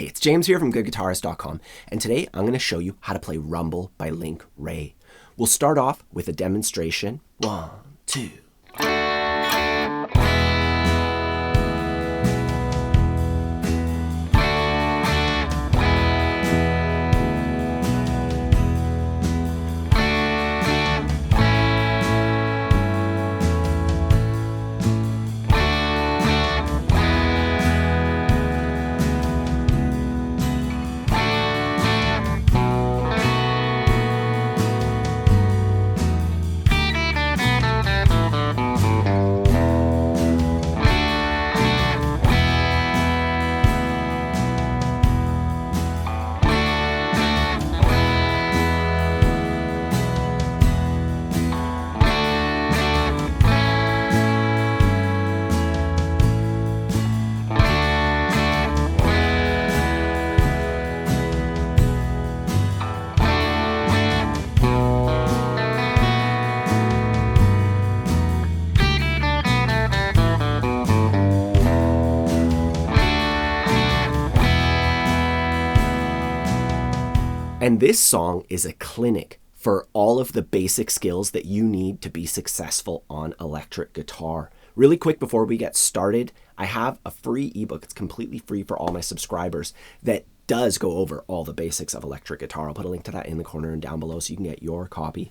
Hey, it's James here from GoodGuitarist.com, and today I'm going to show you how to play Rumble by Link Wray. We'll start off with a demonstration. 1, 2. And this song is a clinic for all of the basic skills that you need to be successful on electric guitar. Really quick before we get started, I have a free ebook. It's completely free for all my subscribers that does go over all the basics of electric guitar. I'll put a link to that in the corner and down below so you can get your copy.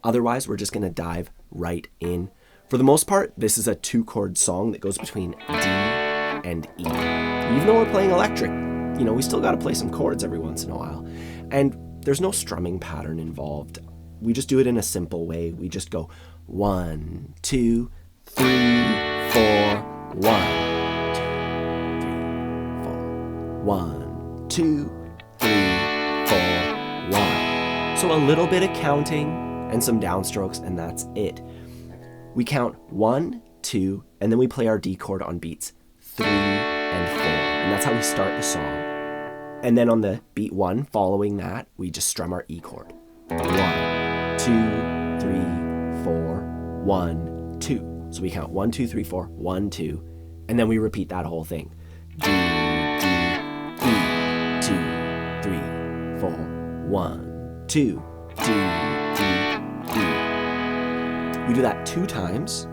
Otherwise, we're just going to dive right in. For the most part, this is a 2-chord song that goes between D and E. Even though we're playing electric, we still got to play some chords every once in a while. And there's no strumming pattern involved. We just do it in a simple way. We just go 1, 2, 3, 4, 1, 2, 3, 4, 1, 2, 3, 4, 1. So a little bit of counting and some downstrokes, and that's it. We count 1, 2, and then we play our D chord on beats 3 and 4. And that's how we start the song. And then on the beat 1 following that, we just strum our E chord. 1, 2, 3, 4, 1, 2. So we count 1, 2, 3, 4, 1, 2, and then we repeat that whole thing. D, D, E, 2, 3, 4, 1, 2, D, D, E. We do that 2 times,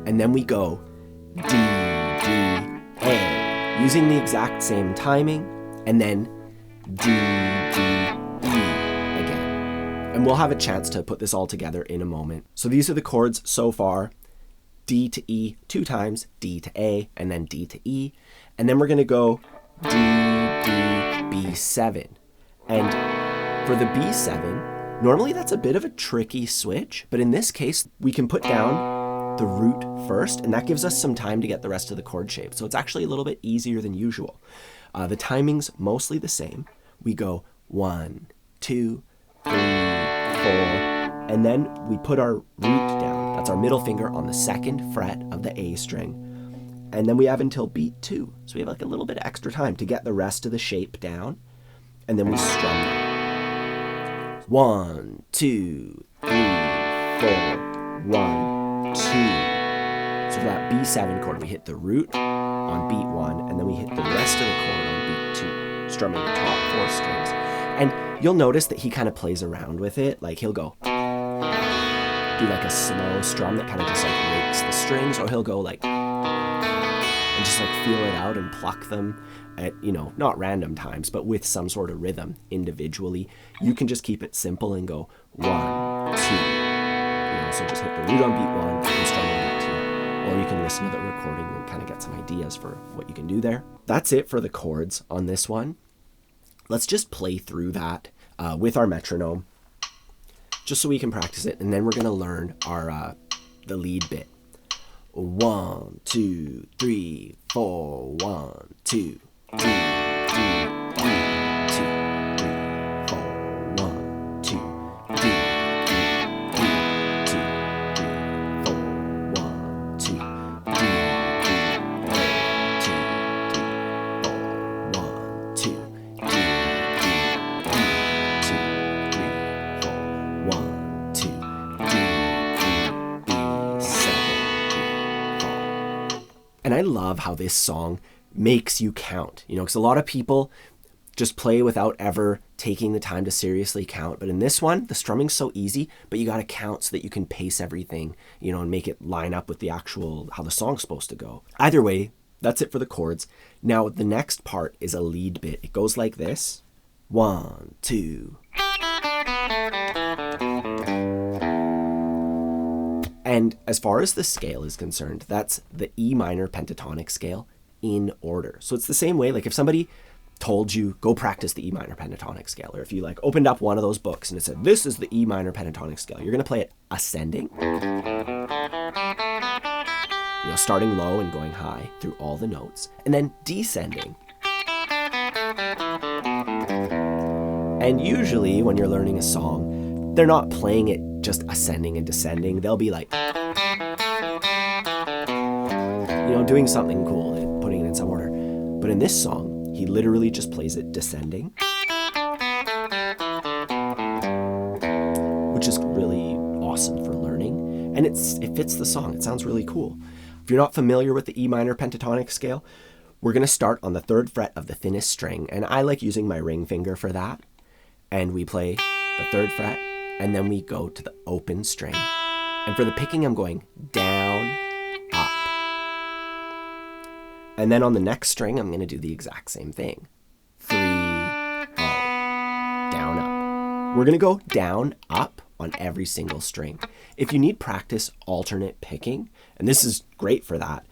and then we go D, D, A, using the exact same timing, and then D, D, E again. And we'll have a chance to put this all together in a moment. So these are the chords so far. D to E 2 times, D to A, and then D to E. And then we're going to go D, D, B7. And for the B7, normally that's a bit of a tricky switch, but in this case, we can put down the root first, and that gives us some time to get the rest of the chord shape. So it's actually a little bit easier than usual. The timing's mostly the same. We go 1, 2, 3, 4, and then we put our root down. That's our middle finger on the 2nd fret of the A string. And then we have until beat 2. So we have like a little bit of extra time to get the rest of the shape down. And then we strum that. 1, 2, 3, 4, 1, 2. So for that B7 chord, we hit the root on beat 1, and then we hit the rest of the chord on beat 2, strumming the top 4 strings. And you'll notice that he kind of plays around with it. Like he'll go, do like a slow strum that kind of just like rakes the strings, or he'll go like, and just like feel it out and pluck them at, not random times, but with some sort of rhythm individually. You can just keep it simple and go 1, 2. So just hit the root on beat 1 and strum on beat 2. Or you can listen to the recording and kind of get some ideas for what you can do there. That's it for the chords on this one. Let's just play through that with our metronome, just so we can practice it, and then we're going to learn our the lead bit. 1, 2, 3, 4, 1, 2, D, D, E, 2, 3, 4, 1, 2, D, D, E, 2, 3, 4, 1, 2, D, D, A, 2, 3, 4, 1, 2, D, D, E, 2, 3, 4, 1, 2, D, D, B7, D, 4. And I love how this song makes you count, because a lot of people just play without ever taking the time to seriously count. But in this one, the strumming's so easy, but you got to count so that you can pace everything, and make it line up with the actual, how the song's supposed to go. Either way, that's it for the chords. Now, the next part is a lead bit. It goes like this. 1, 2. And as far as the scale is concerned, that's the E minor pentatonic scale in order. So it's the same way, like if somebody told you, go practice the E minor pentatonic scale, or if you opened up one of those books and it said, this is the E minor pentatonic scale, you're going to play it ascending, starting low and going high through all the notes, and then descending. And usually when you're learning a song, they're not playing it just ascending and descending. They'll be doing something cool and putting it in some order. But in this song, he literally just plays it descending, which is really awesome for learning. And it fits the song. It sounds really cool. If you're not familiar with the E minor pentatonic scale, we're going to start on the 3rd fret of the thinnest string. And I like using my ring finger for that. And we play the 3rd fret, and then we go to the open string. And for the picking, I'm going down, up. And then on the next string, I'm going to do the exact same thing. 3, 0, down, up. We're going to go down, up on every single string. If you need practice alternate picking, and this is great for that,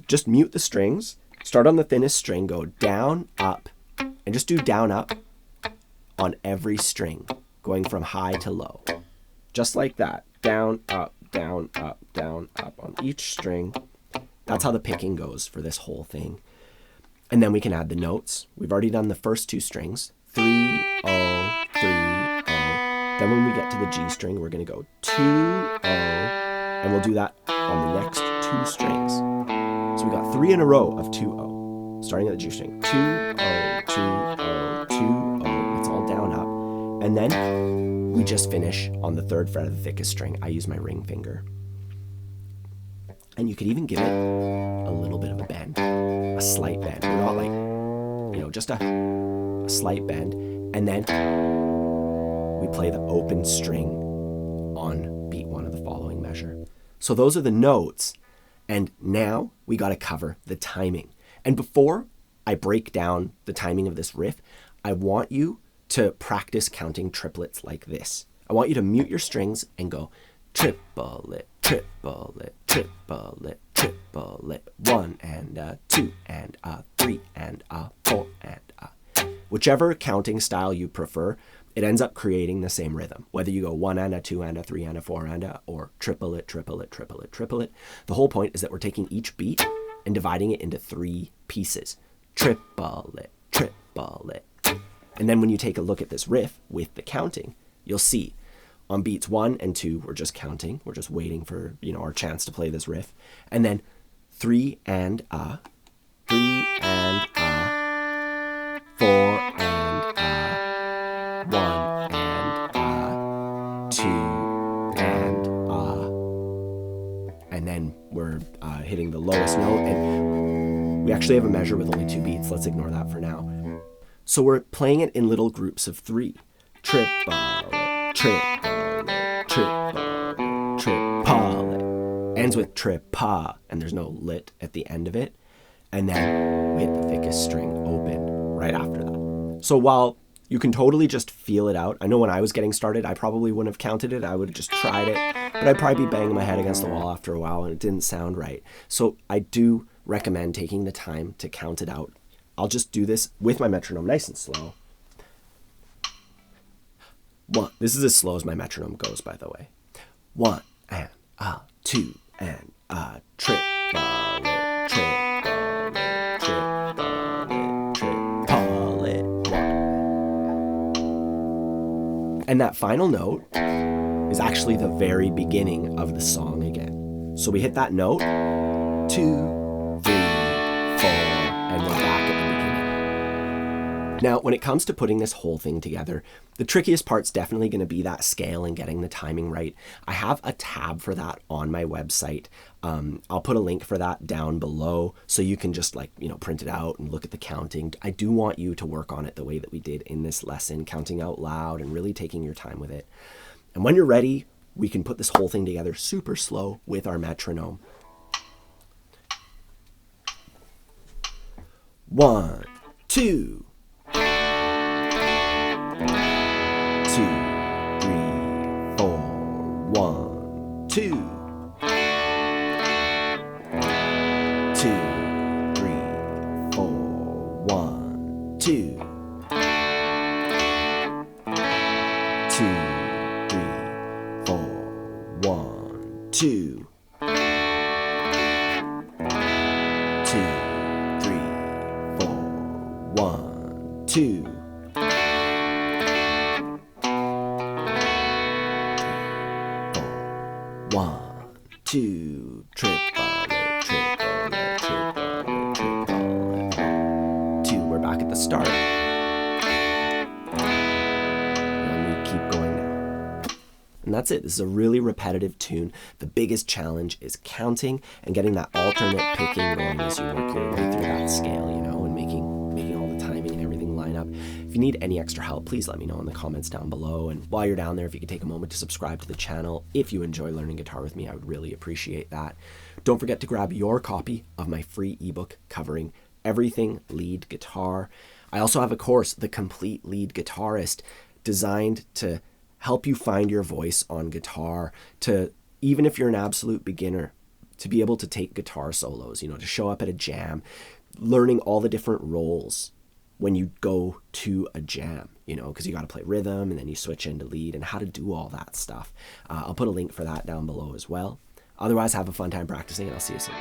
just mute the strings, start on the thinnest string, go down, up, and just do down, up on every string, going from high to low. Just like that. Down, up, down, up, down, up on each string. That's how the picking goes for this whole thing. And then we can add the notes. We've already done the first 2 strings. 3, 0, 3, 0. Then when we get to the G string, we're going to go 2, 0, and we'll do that on the next 2 strings. So we got 3 in a row of 2, 0, starting at the G string. 2, 0, 2, 0, 2, 0. It's all down, up. And then we just finish on the 3rd fret of the thickest string. I use my ring finger. And you could even give it a little bit of a bend, a slight bend. We're not just a slight bend. And then we play the open string on beat 1 of the following measure. So those are the notes. And now we got to cover the timing. And before I break down the timing of this riff, I want you to practice counting triplets like this. I want you to mute your strings and go triplet, triplet, triplet, triplet, 1 and a 2 and a 3 and a 4 and a. Whichever counting style you prefer, it ends up creating the same rhythm. Whether you go 1 and a 2 and a 3 and a 4 and a, or triplet, triplet, triplet, triplet. The whole point is that we're taking each beat and dividing it into 3 pieces. Triplet, triplet. And then when you take a look at this riff with the counting, you'll see on beats 1 and 2, we're just counting. We're just waiting for, our chance to play this riff. And then 3 and a, 3 and a, 4 and a, 1 and a, 2 and a. And then we're hitting the lowest note. And we actually have a measure with only 2 beats. Let's ignore that for now. So we're playing it in little groups of 3. Triplet, triplet, triplet, triplet. Ends with tripa, and there's no lit at the end of it. And then we hit the thickest string open right after that. So while you can totally just feel it out, I know when I was getting started, I probably wouldn't have counted it. I would have just tried it, but I'd probably be banging my head against the wall after a while, and it didn't sound right. So I do recommend taking the time to count it out. I'll just do this with my metronome nice and slow. 1. This is as slow as my metronome goes, by the way. 1 and a, 2 and a, triplet, triplet, triplet, triplet, 1. And that final note is actually the very beginning of the song again. So we hit that note, 2, 3, 4, and we're back at the beginning. Now, when it comes to putting this whole thing together, the trickiest part's definitely going to be that scale and getting the timing right. I have a tab for that on my website. I'll put a link for that down below so you can just print it out and look at the counting. I do want you to work on it the way that we did in this lesson, counting out loud and really taking your time with it. And when you're ready, we can put this whole thing together super slow with our metronome. 1, 2. 2, 3, 4, 1, 2. 2, 3, 4, 1, 2. 2, 3, 4, 1, 2. 2, 3, 4, 1, 2. 1, 2, triplet, triplet, triplet, triplet. 2, we're back at the start. And we keep going now. And that's it. This is a really repetitive tune. The biggest challenge is counting and getting that alternate picking going as you work your way through that scale, and making all the timing and everything line up. If you need any extra help, please let me know in the comments down below. And while you're down there, if you could take a moment to subscribe to the channel, if you enjoy learning guitar with me, I would really appreciate that. Don't forget to grab your copy of my free ebook covering everything lead guitar. I also have a course, The Complete Lead Guitarist, designed to help you find your voice on guitar, to, even if you're an absolute beginner, to be able to take guitar solos, to show up at a jam, learning all the different roles when you go to a jam, because you got to play rhythm and then you switch into lead and how to do all that stuff. I'll put a link for that down below as well. Otherwise, have a fun time practicing and I'll see you soon.